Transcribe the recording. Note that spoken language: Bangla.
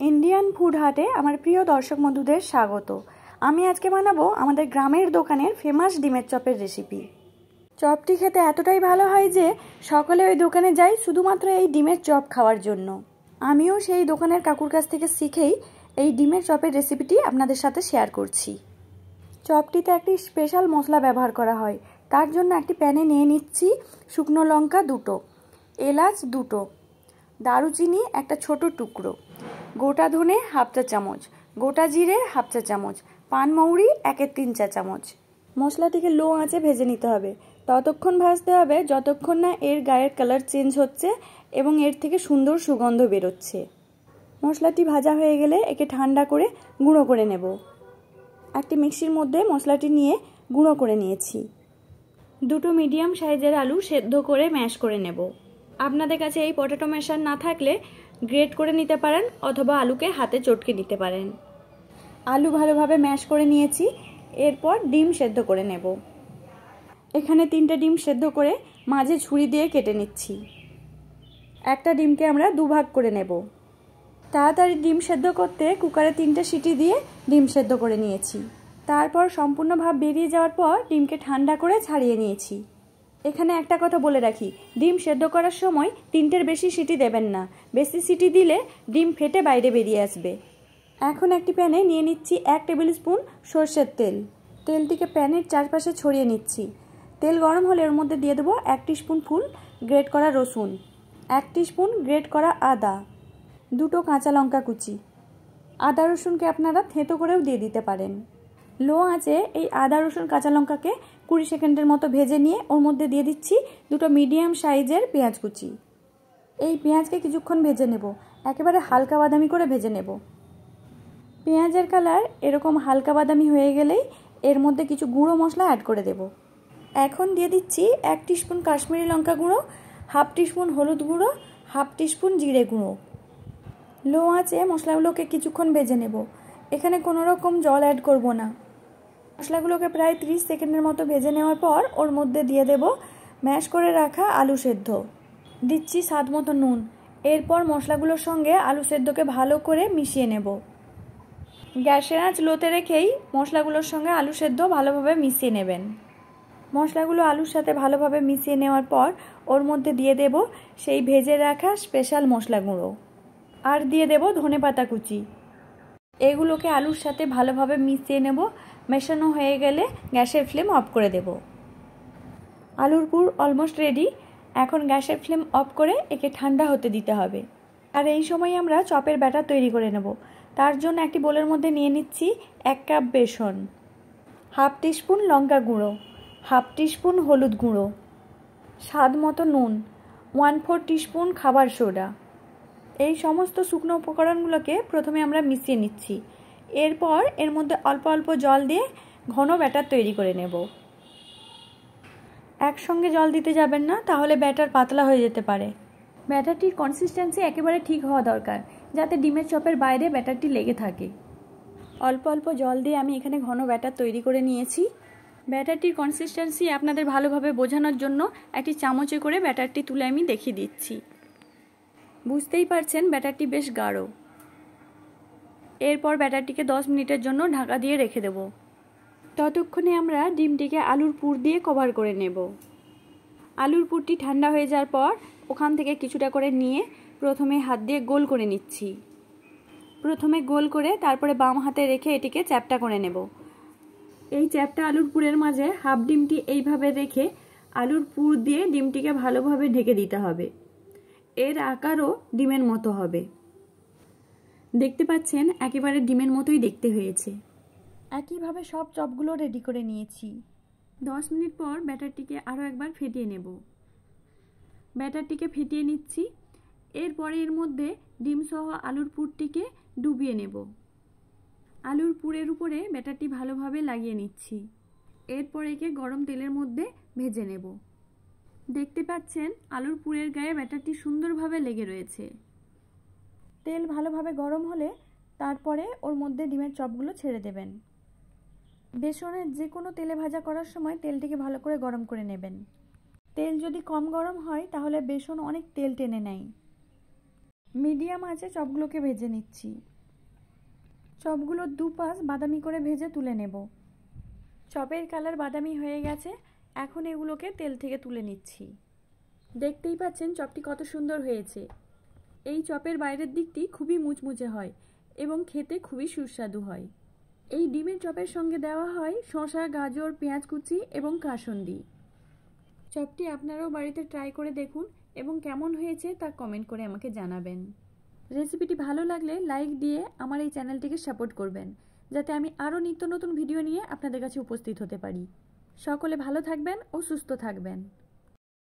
ইন্ডিয়ান ফুড হাটে আমার প্রিয় দর্শক বন্ধুদের স্বাগত। আমি আজকে বানাবো আমাদের গ্রামের দোকানের ফেমাস ডিমের চপের রেসিপি। চপটি খেতে এতটাই ভালো হয় যে সকলে ওই দোকানে যায় শুধুমাত্র এই ডিমের চপ খাওয়ার জন্য। আমিও সেই দোকানের কাকুর কাছ থেকে শিখেই এই ডিমের চপের রেসিপিটি আপনাদের সাথে শেয়ার করছি। চপটিতে একটি স্পেশাল মশলা ব্যবহার করা হয়। তার জন্য একটি প্যানে নিয়ে নিচ্ছি শুকনো লঙ্কা 2টো, এলাচ 2টো, দারুচিনি একটা ছোট টুকরো, গোটা ধনে 1/2 চা চামচ, গোটা জিরে 1/2 চা চামচ, পানমৌরি 1/3 চা চামচ। মশলাটিকে লো আঁচে ভেজে নিতে হবে। ততক্ষণ ভাজতে হবে যতক্ষণ না এর গায়ের কালার চেঞ্জ হচ্ছে এবং এর থেকে সুন্দর সুগন্ধ বেরোচ্ছে। মশলাটি ভাজা হয়ে গেলে একে ঠান্ডা করে গুঁড়ো করে নেব। একটি মিক্সির মধ্যে মশলাটি নিয়ে গুঁড়ো করে নিয়েছি। 2টো মিডিয়াম সাইজের আলু সেদ্ধ করে ম্যাশ করে নেব। আপনাদের কাছে এই পটেটো ম্যাশার না থাকলে গ্রেট করে নিতে পারেন অথবা আলুকে হাতে চটকে নিতে পারেন। আলু ভালোভাবে ম্যাশ করে নিয়েছি। এরপর ডিম সেদ্ধ করে নেব। এখানে 3টে ডিম সেদ্ধ করে মাঝে ছুরি দিয়ে কেটে নিচ্ছি। একটা ডিমকে আমরা 2 ভাগ করে নেব। তাড়াতাড়ি ডিম সেদ্ধ করতে কুকারে 3টে সিটি দিয়ে ডিম সেদ্ধ করে নিয়েছি। তারপর সম্পূর্ণ ভাব বেরিয়ে যাওয়ার পর ডিমকে ঠান্ডা করে ছাড়িয়ে নিয়েছি। এখানে একটা কথা বলে রাখি, ডিম সেদ্ধ করার সময় 3টের বেশি সিটি দেবেন না। বেশি সিটি দিলে ডিম ফেটে বাইরে বেরিয়ে আসবে। এখন একটি প্যানে নিয়ে নিচ্ছি 1 টেবিল স্পুন সর্ষের তেল। তেলটিকে প্যানের চারপাশে ছড়িয়ে নিচ্ছি। তেল গরম হলে এর মধ্যে দিয়ে দেবো 1 টিস্পুন ফুল গ্রেট করা রসুন, 1 টিস্পুন গ্রেট করা আদা, 2টো কাঁচা লঙ্কা কুচি। আদা রসুনকে আপনারা থেঁতো করেও দিয়ে দিতে পারেন। লো আঁচে এই আদা রসুন কাঁচা লঙ্কাকে 20 সেকেন্ডের মতো ভেজে নিয়ে ওর মধ্যে দিয়ে দিচ্ছি 2টো মিডিয়াম সাইজের পেঁয়াজ কুচি। এই পেঁয়াজকে কিছুক্ষণ ভেজে নেব, একেবারে হালকা বাদামি করে ভেজে নেব। পেঁয়াজের কালার এরকম হালকা বাদামি হয়ে গেলেই এর মধ্যে কিছু গুঁড়ো মশলা অ্যাড করে দেব। এখন দিয়ে দিচ্ছি 1 টিস্পুন কাশ্মীরি লঙ্কা গুঁড়ো, 1/2 টিস্পুন হলুদ গুঁড়ো, 1/2 টিস্পুন জিরে গুঁড়ো। লো আঁচে মশলাগুলোকে কিছুক্ষণ ভেজে নেব। এখানে কোনো রকম জল অ্যাড করব না। মশলাগুলোকে প্রায় 30 সেকেন্ডের মতো ভেজে নেওয়ার পর ওর মধ্যে দিয়ে দেব ম্যাশ করে রাখা আলু সেদ্ধ। দিচ্ছি স্বাদ মতো নুন। এরপর মশলাগুলোর সঙ্গে আলু সেদ্ধকে ভালো করে মিশিয়ে নেব। গ্যাসের আঁচ লোতে রেখেই মশলাগুলোর সঙ্গে আলু সেদ্ধ ভালোভাবে মিশিয়ে নেবেন। মশলাগুলো আলুর সাথে ভালোভাবে মিশিয়ে নেওয়ার পর ওর মধ্যে দিয়ে দেব সেই ভেজে রাখা স্পেশাল মশলা গুঁড়ো, আর দিয়ে দেব ধনেপাতা কুচি। এগুলোকে আলুর সাথে ভালোভাবে মিশিয়ে নেব। মেশানো হয়ে গেলে গ্যাসের ফ্লেম অফ করে দেব। আলুর পুর অলমোস্ট রেডি। এখন গ্যাসের ফ্লেম অফ করে একে ঠান্ডা হতে দিতে হবে। আর এই সময় আমরা চপের ব্যাটার তৈরি করে নেব। তার জন্য একটি বোলের মধ্যে নিয়ে নিচ্ছি 1 কাপ বেসন, 1/2 টিস্পুন লঙ্কা গুঁড়ো, 1/2 টিস্পুন হলুদ গুঁড়ো, স্বাদ মতো নুন, 1/4 টিস্পুন খাবার সোডা। এই সমস্ত শুকনো উপকরণগুলোকে প্রথমে আমরা মিশিয়ে নিচ্ছি। এরপর এর মধ্যে অল্প অল্প জল দিয়ে ঘন ব্যাটার তৈরি করে নেব। একসঙ্গে জল দিতে যাবেন না, তাহলে ব্যাটার পাতলা হয়ে যেতে পারে। ব্যাটারটির কনসিস্টেন্সি একেবারে ঠিক হওয়া দরকার, যাতে ডিমের চপের বাইরে ব্যাটারটি লেগে থাকে। অল্প অল্প জল দিয়ে আমি এখানে ঘন ব্যাটার তৈরি করে নিয়েছি। ব্যাটারটির কনসিস্টেন্সি আপনাদের ভালোভাবে বোঝানোর জন্য একটি চামচে করে ব্যাটারটি তুলে আমি দেখিয়ে দিচ্ছি। বুঝতেই পারছেন ব্যাটারটি বেশ গাঢ়। এরপর ব্যাটারটিকে 10 মিনিটের জন্য ঢাকা দিয়ে রেখে দেব। ততক্ষণে আমরা ডিমটিকে আলুর পুর দিয়ে কভার করে নেব। আলুর পুরটি ঠান্ডা হয়ে যাওয়ার পর ওখান থেকে কিছুটা করে নিয়ে প্রথমে হাত দিয়ে গোল করে নিচ্ছি। প্রথমে গোল করে তারপরে বাম হাতে রেখে এটিকে চ্যাপ্টা করে নেব। এই চ্যাপ্টা আলুর পুরের মাঝে হাফ ডিমটি এইভাবে রেখে আলুর পুর দিয়ে ডিমটিকে ভালোভাবে ঢেকে দিতে হবে। এর আকারও ডিমের মতো হবে। দেখতে পাচ্ছেন একেবারে ডিমের মতোই দেখতে হয়েছে। একইভাবে সব চপগুলো রেডি করে নিয়েছি। 10 মিনিট পর ব্যাটারটিকে আরও একবার ফেটিয়ে নেব। ব্যাটারটিকে ফেটিয়ে নিচ্ছি। এরপরে এর মধ্যে ডিম সহ আলুর পুরটিকে ডুবিয়ে নেব। আলুর পুরের উপরে ব্যাটারটি ভালোভাবে লাগিয়ে নিচ্ছি। এরপর একে গরম তেলের মধ্যে ভেজে নেব। দেখতে পাচ্ছেন আলুর পুরের গায়ে ব্যাটারটি সুন্দরভাবে লেগে রয়েছে। তেল ভালোভাবে গরম হলে তারপরে ওর মধ্যে ডিমের চপগুলো ছেড়ে দেবেন। বেসনের যে কোনো তেলে ভাজা করার সময় তেলটিকে ভালো করে গরম করে নেবেন। তেল যদি কম গরম হয় তাহলে বেসন অনেক তেল টেনে নেয়। মিডিয়াম আঁচে চপগুলোকে ভেজে নিচ্ছি। চপগুলোর দুপাশ বাদামি করে ভেজে তুলে নেব। চপের কালার বাদামি হয়ে গেছে, এখন এগুলোকে তেল থেকে তুলে নিচ্ছি। দেখতেই পাচ্ছেন চপটি কত সুন্দর হয়েছে। এই চপের বাইরের দিকটি খুবই মুচমুচে হয় এবং খেতে খুবই সুস্বাদু হয়। এই ডিমের চপের সঙ্গে দেওয়া হয় শসা, গাজর, পেঁয়াজ কুচি এবং কাসুন্দি। চপটি আপনারাও বাড়িতে ট্রাই করে দেখুন এবং কেমন হয়েছে তা কমেন্ট করে আমাকে জানাবেন। রেসিপিটি ভালো লাগলে লাইক দিয়ে আমার এই চ্যানেলটিকে সাপোর্ট করবেন, যাতে আমি আরও নিত্য নতুন ভিডিও নিয়ে আপনাদের কাছে উপস্থিত হতে পারি। সকলে ভালো থাকবেন ও সুস্থ থাকবেন।